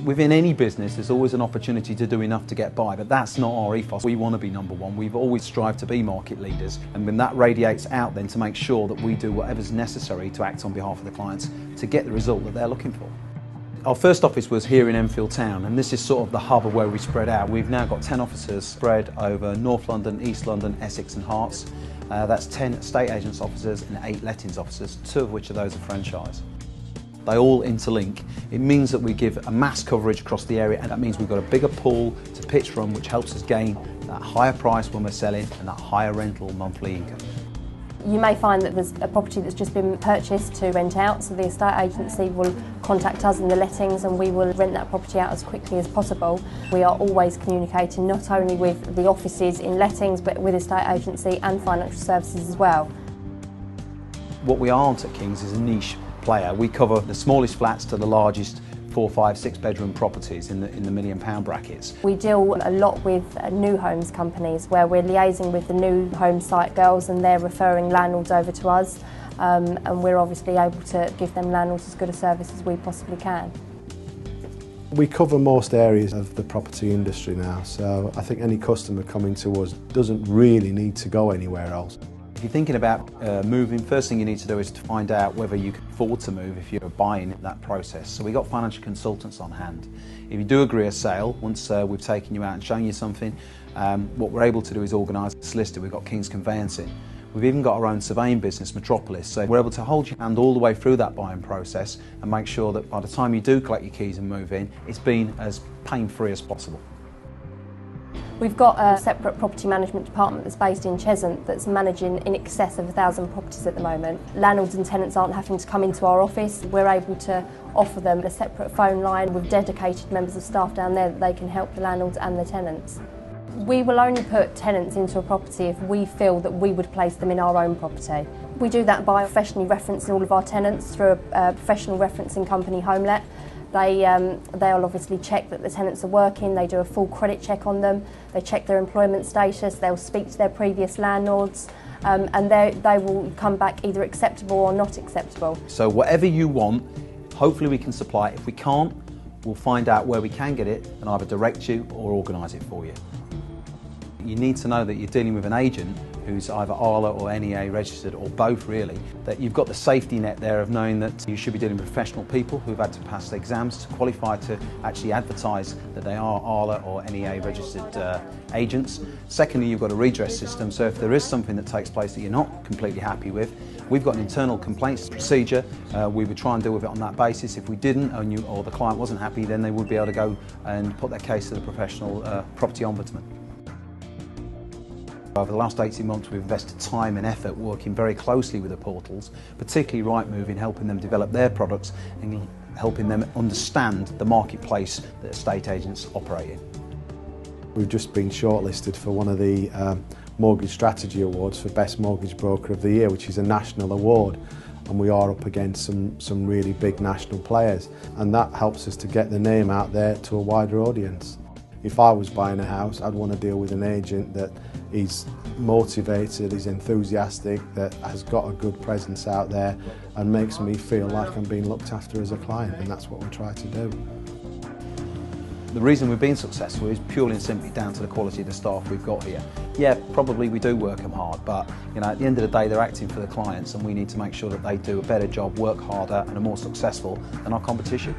Within any business, there's always an opportunity to do enough to get by, but that's not our ethos. We want to be number one. We've always strived to be market leaders, and when that radiates out then to make sure that we do whatever's necessary to act on behalf of the clients to get the result that they're looking for. Our first office was here in Enfield Town, and this is sort of the hub of where we spread out. We've now got 10 offices spread over North London, East London, Essex and Herts. That's 10 estate agents offices and 8 lettings offices, 2 of which of those are franchise. They all interlink. It means that we give a mass coverage across the area, and that means we've got a bigger pool to pitch from, which helps us gain that higher price when we're selling and that higher rental monthly income. You may find that there's a property that's just been purchased to rent out, so the estate agency will contact us in the lettings and we will rent that property out as quickly as possible. We are always communicating not only with the offices in lettings but with estate agency and financial services as well. What we aren't at Kings is a niche player. We cover the smallest flats to the largest 4, 5, 6 bedroom properties in the £1 million brackets. We deal a lot with new homes companies where we're liaising with the new home site girls and they're referring landlords over to us, and we're obviously able to give them landlords as good a service as we possibly can. We cover most areas of the property industry now, so I think any customer coming to us doesn't really need to go anywhere else. If you're thinking about moving, first thing you need to do is to find out whether you can afford to move if you're buying that process. So we've got financial consultants on hand. If you do agree a sale, once we've taken you out and shown you something, what we're able to do is organise a solicitor. We've got King's Conveyancing. We've even got our own surveying business, Metropolis, so we're able to hold your hand all the way through that buying process and make sure that by the time you do collect your keys and move in, it's been as pain-free as possible. We've got a separate property management department that's based in Cheshunt that's managing in excess of 1,000 properties at the moment. Landlords and tenants aren't having to come into our office. We're able to offer them a separate phone line with dedicated members of staff down there that they can help the landlords and the tenants. We will only put tenants into a property if we feel that we would place them in our own property. We do that by professionally referencing all of our tenants through a professional referencing company, HomeLet. They'll obviously check that the tenants are working, they do a full credit check on them, they check their employment status, they'll speak to their previous landlords, and they will come back either acceptable or not acceptable. So whatever you want, hopefully we can supply it. If we can't, we'll find out where we can get it and either direct you or organise it for you. You need to know that you're dealing with an agent who's either ALA or NEA registered, or both really, that you've got the safety net there of knowing that you should be dealing with professional people who've had to pass the exams to qualify to actually advertise that they are ALA or NEA registered agents. Secondly, you've got a redress system, so if there is something that takes place that you're not completely happy with, we've got an internal complaints procedure. We would try and deal with it on that basis. If we didn't, or the client wasn't happy, then they would be able to go and put their case to the professional property ombudsman. Over the last 18 months we've invested time and effort working very closely with the portals, particularly Rightmove, in helping them develop their products and helping them understand the marketplace that estate agents operate in. We've just been shortlisted for one of the Mortgage Strategy Awards for Best Mortgage Broker of the Year, which is a national award, and we are up against some really big national players, and that helps us to get the name out there to a wider audience. If I was buying a house, I'd want to deal with an agent that is motivated, is enthusiastic, that has got a good presence out there and makes me feel like I'm being looked after as a client, and that's what we try to do. The reason we've been successful is purely and simply down to the quality of the staff we've got here. Yeah, probably we do work them hard, but at the end of the day they're acting for the clients, and we need to make sure that they do a better job, work harder and are more successful than our competition.